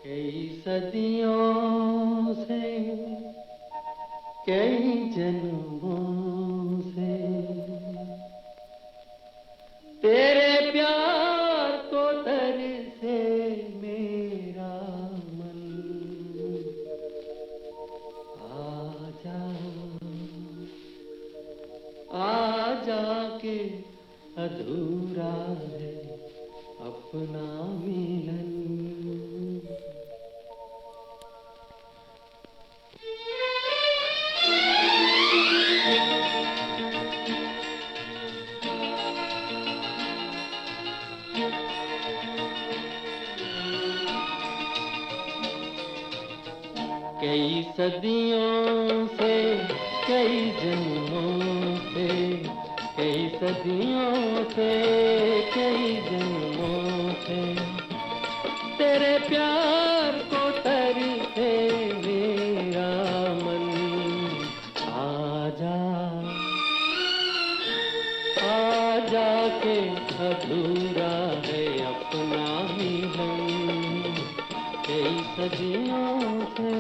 कई सदियों से कई जन्मों से तेरे प्यार को तरसे मेरा मन। आजा आजा के अधूरा है अपना मिलन। कई सदियों से कई जन्मों से कई सदियों से कई जन्मों से तेरे प्यार को तरसे मेरा मन। आजा आजा के अधूरा है अपना मिलन। कई सदियों से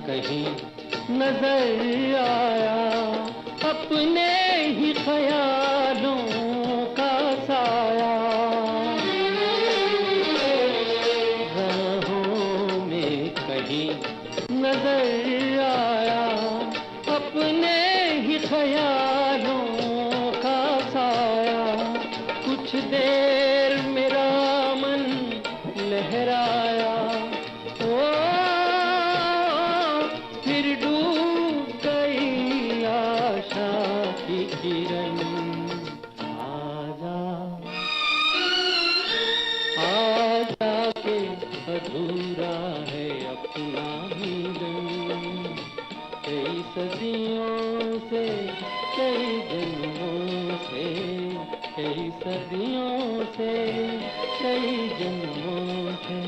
कहीं नजर आया, अपने ही ख्यालों का साया। राहों में कहीं नजर आया, अपने ही ख्यालों का साया। कुछ देर मेरा मन लहराया, ओ फिर डूब गई आशा की किरण। आजा आजा के अधूरा है अपना मिलन, कई सदियों से, कई जन्मों से, कई सदियों से, कई जन्मों से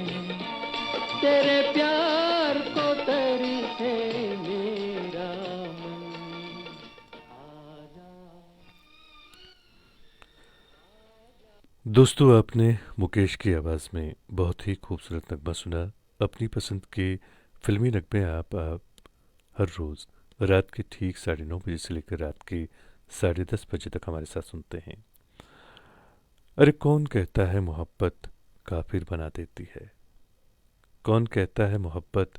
तेरे प्यार को तरसे मेरा मन। आजा। दोस्तों, आपने मुकेश की आवाज़ में बहुत ही खूबसूरत नगमा सुना। अपनी पसंद के फिल्मी नगमे आप हर रोज़ रात के ठीक 9:30 बजे से लेकर रात के 10:30 बजे तक हमारे साथ सुनते हैं। अरे कौन कहता है मोहब्बत काफिर बना देती है, कौन कहता है मोहब्बत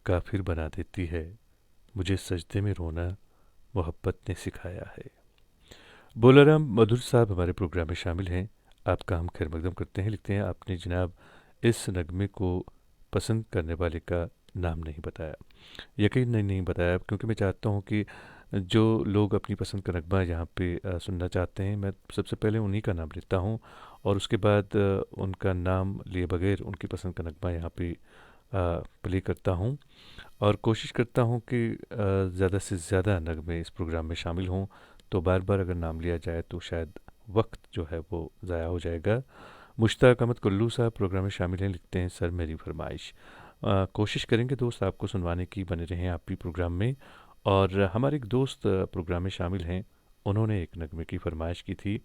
काफिर बना देती है, मुझे सजदे में रोना मोहब्बत ने सिखाया है। बोलाराम मधुर साहब हमारे प्रोग्राम में शामिल हैं। आपका हम खैर मकदम करते हैं। लिखते हैं, आपने जनाब इस नगमे को पसंद करने वाले का नाम नहीं बताया। यकीन नहीं बताया, क्योंकि मैं चाहता हूँ कि जो लोग अपनी पसंद का नगमा यहाँ पे सुनना चाहते हैं, मैं सबसे पहले उन्हीं का नाम लेता हूँ और उसके बाद उनका नाम लिए बगैर उनकी पसंद का नगमा यहाँ पे प्ले करता हूँ और कोशिश करता हूँ कि ज़्यादा से ज़्यादा नगमे इस प्रोग्राम में शामिल हों। तो बार बार अगर नाम लिया जाए तो शायद वक्त जो है वो ज़ाया हो जाएगा। मुश्ताक अहमद कुल्लू साहब प्रोग्राम में शामिल हैं। लिखते हैं, सर मेरी फरमाइश। कोशिश करेंगे दोस्त आपको सुनवाने की, बने रहें आप भी प्रोग्राम में। और हमारे एक दोस्त प्रोग्राम में शामिल हैं, उन्होंने एक नगमे की फरमाइश की थी।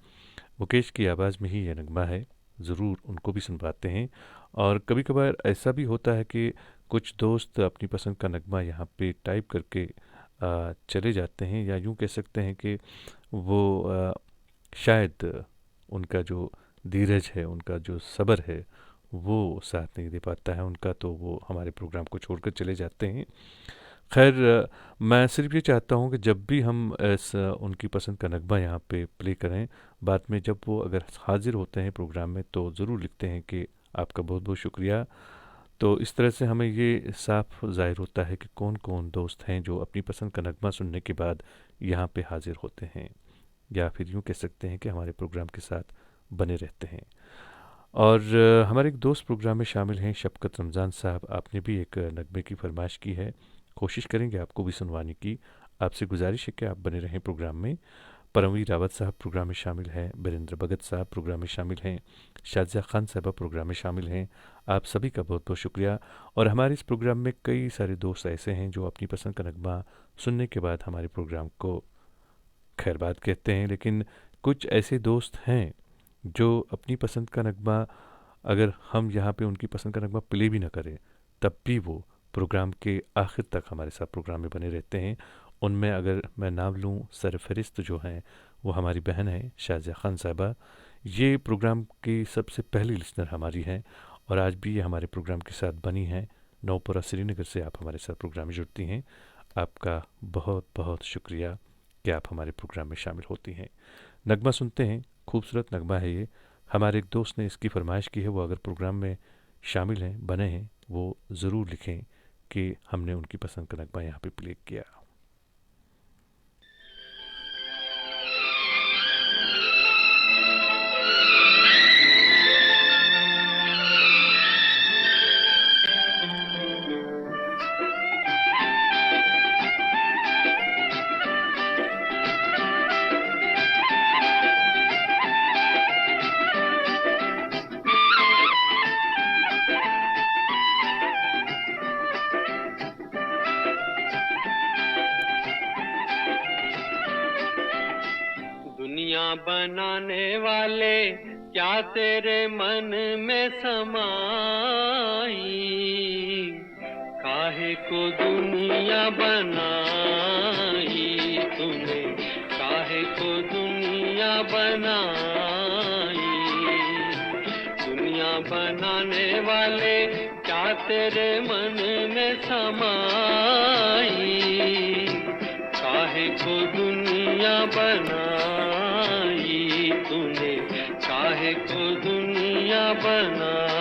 मुकेश की आवाज़ में ही यह नगमा है, ज़रूर उनको भी सुनवाते हैं। और कभी कभार ऐसा भी होता है कि कुछ दोस्त अपनी पसंद का नगमा यहाँ पे टाइप करके चले जाते हैं, या यूँ कह सकते हैं कि वो शायद उनका जो धीरज है, उनका जो सब्र है, वो साथ नहीं दे पाता है उनका, तो वो हमारे प्रोग्राम को छोड़कर चले जाते हैं। खैर, मैं सिर्फ ये चाहता हूँ कि जब भी हम उनकी पसंद का नगमा यहाँ पे प्ले करें, बाद में जब वो अगर हाजिर होते हैं प्रोग्राम में तो ज़रूर लिखते हैं कि आपका बहुत बहुत शुक्रिया। तो इस तरह से हमें ये साफ ज़ाहिर होता है कि कौन कौन दोस्त हैं जो अपनी पसंद का नगमा सुनने के बाद यहाँ पे हाजिर होते हैं, या फिर यूँ कह सकते हैं कि हमारे प्रोग्राम के साथ बने रहते हैं। और हमारे एक दोस्त प्रोग्राम में शामिल हैं, शफकत रमज़ान साहब। आपने भी एक नगमे की फरमाइश की है, कोशिश करेंगे आपको भी सुनवाने की। आपसे गुजारिश है कि आप बने रहें प्रोग्राम में। परमवीर रावत साहब प्रोग्राम में शामिल हैं, बीरेंद्र भगत साहब प्रोग्राम में शामिल हैं, शाजिया खान साहबा प्रोग्राम में शामिल हैं। आप सभी का बहुत बहुत शुक्रिया। और हमारे इस प्रोग्राम में कई सारे दोस्त ऐसे हैं जो अपनी पसंद का नगमा सुनने के बाद हमारे प्रोग्राम को खैर बात कहते हैं, लेकिन कुछ ऐसे दोस्त हैं जो अपनी पसंद का नगमा, अगर हम यहाँ पे उनकी पसंद का नगमा प्ले भी ना करें, तब भी वो प्रोग्राम के आखिर तक हमारे साथ प्रोग्राम में बने रहते हैं। उनमें अगर मैं नाम लूँ, सरफहरिस्त जो हैं वो हमारी बहन हैं शाजिया खान साहबा। ये प्रोग्राम की सबसे पहली लिसनर हमारी हैं और आज भी ये हमारे प्रोग्राम के साथ बनी हैं। नौपुरा श्रीनगर से आप हमारे साथ प्रोग्राम में जुड़ती हैं। आपका बहुत बहुत शुक्रिया कि आप हमारे प्रोग्राम में शामिल होती हैं। नगमा सुनते हैं, खूबसूरत नगमा है ये। हमारे एक दोस्त ने इसकी फरमाइश की है, वो अगर प्रोग्राम में शामिल हैं, बने हैं, वो ज़रूर लिखें कि हमने उनकी पसंद का नगमा यहाँ पे प्ले किया। बनाने वाले क्या तेरे मन में समाई, काहे काहे को दुनिया बनाई तूने, काहे को दुनिया बनाई। दुनिया बनाने वाले क्या तेरे मन में समाई, काहे को दुनिया बनाई तूने, काहे को दुनिया बनाई।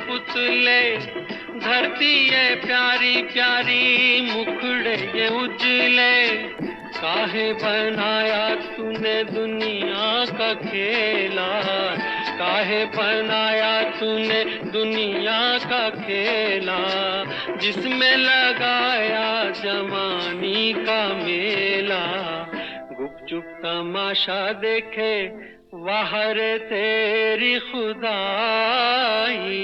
पुतले धरती ये प्यारी प्यारी मुखड़े ये उजले, काहे बनाया तूने दुनिया का खेला, काहे बनाया तूने दुनिया का खेला, जिसमें लगाया जवानी का मेला। गुपचुप तमाशा देखे वाहर तेरी खुदाई,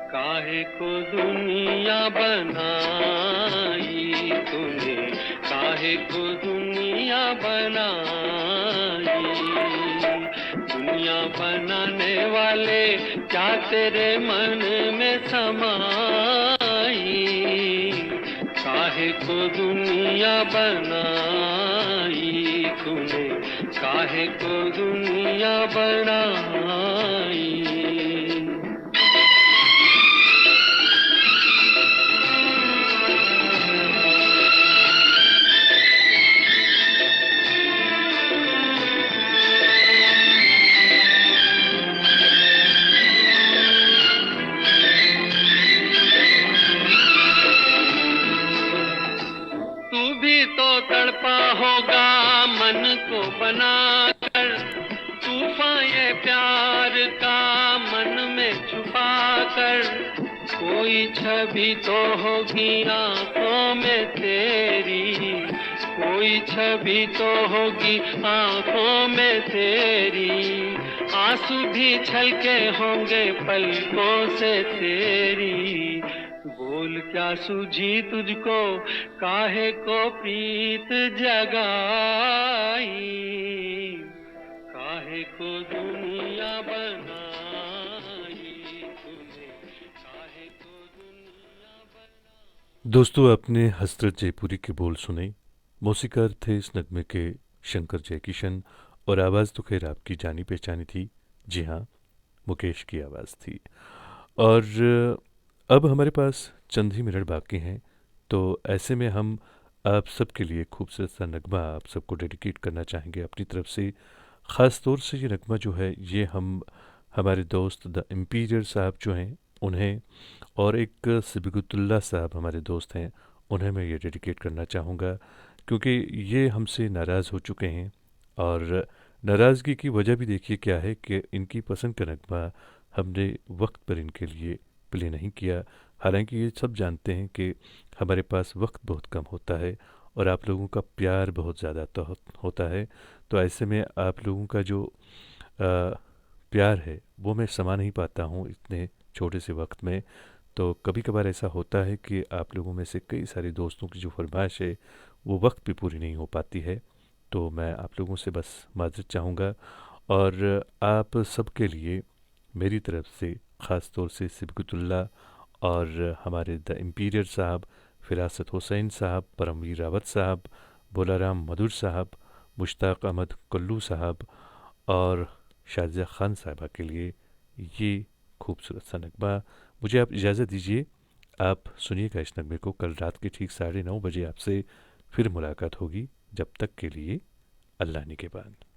काहे को दुनिया बनाई तूने, काहे को दुनिया बनाई। दुनिया बनाने वाले क्या तेरे मन में समाई, काहे को दुनिया बनाई तूने, काहे को दुनिया बनाई। तड़पा होगा मन को बनाकर, तूफान ये प्यार का मन में छुपा कर। कोई छवि तो होगी आंखों में तेरी, कोई छवि तो होगी आंखों में तेरी, आंसू भी छलके होंगे पलकों से तेरी। बोल क्या सूझी तुझको, काहे को प्रीत जगाई, काहे को दुनिया बनाई तूने, काहे को दुनिया बनाई। दोस्तों, आपने हसरत जयपुरी के बोल सुने। मौसीकार थे इस नगमे के शंकर जयकिशन, और आवाज़ तो खैर आपकी जानी पहचानी थी। जी हाँ, मुकेश की आवाज़ थी। और अब हमारे पास चंद ही मिनट बाकी हैं, तो ऐसे में हम आप सबके लिए खूबसूरत सा नगमा आप सबको डेडिकेट करना चाहेंगे अपनी तरफ से। ख़ास तौर से ये नगमा जो है ये हम हमारे दोस्त द इम्पीरियर साहब जो हैं उन्हें, और एक सिबिगुतुल्लाह साहब हमारे दोस्त हैं, उन्हें मैं ये डेडिकेट करना चाहूँगा, क्योंकि ये हमसे नाराज़ हो चुके हैं। और नाराज़गी की वजह भी देखिए क्या है कि इनकी पसंद का नगमा हमने वक्त पर इनके लिए प्ले नहीं किया। हालांकि ये सब जानते हैं कि हमारे पास वक्त बहुत कम होता है और आप लोगों का प्यार बहुत ज़्यादा तो होता है। तो ऐसे में आप लोगों का जो प्यार है वो मैं समा नहीं पाता हूँ इतने छोटे से वक्त में। तो कभी कभार ऐसा होता है कि आप लोगों में से कई सारे दोस्तों की जो फरमाइश है वो वक्त पे पूरी नहीं हो पाती है। तो मैं आप लोगों से बस माज़रत चाहूँगा, और आप सबके लिए मेरी तरफ से ख़ास तौर से सिबगुतुल्लाह और हमारे द इम्पीरियर साहब, फिरासत हुसैन साहब, परमवीर रावत साहब, बोलाराम मधुर साहब, मुश्ताक अहमद कल्लू साहब और शाजिया ख़ान साहिबा के लिए ये खूबसूरत सा नगमा। मुझे आप इजाज़त दीजिए, आप सुनिएगा इस नगमे को। कल रात के ठीक 9:30 बजे आपसे फिर मुलाकात होगी। जब तक के लिए अल्लाह निगहबान।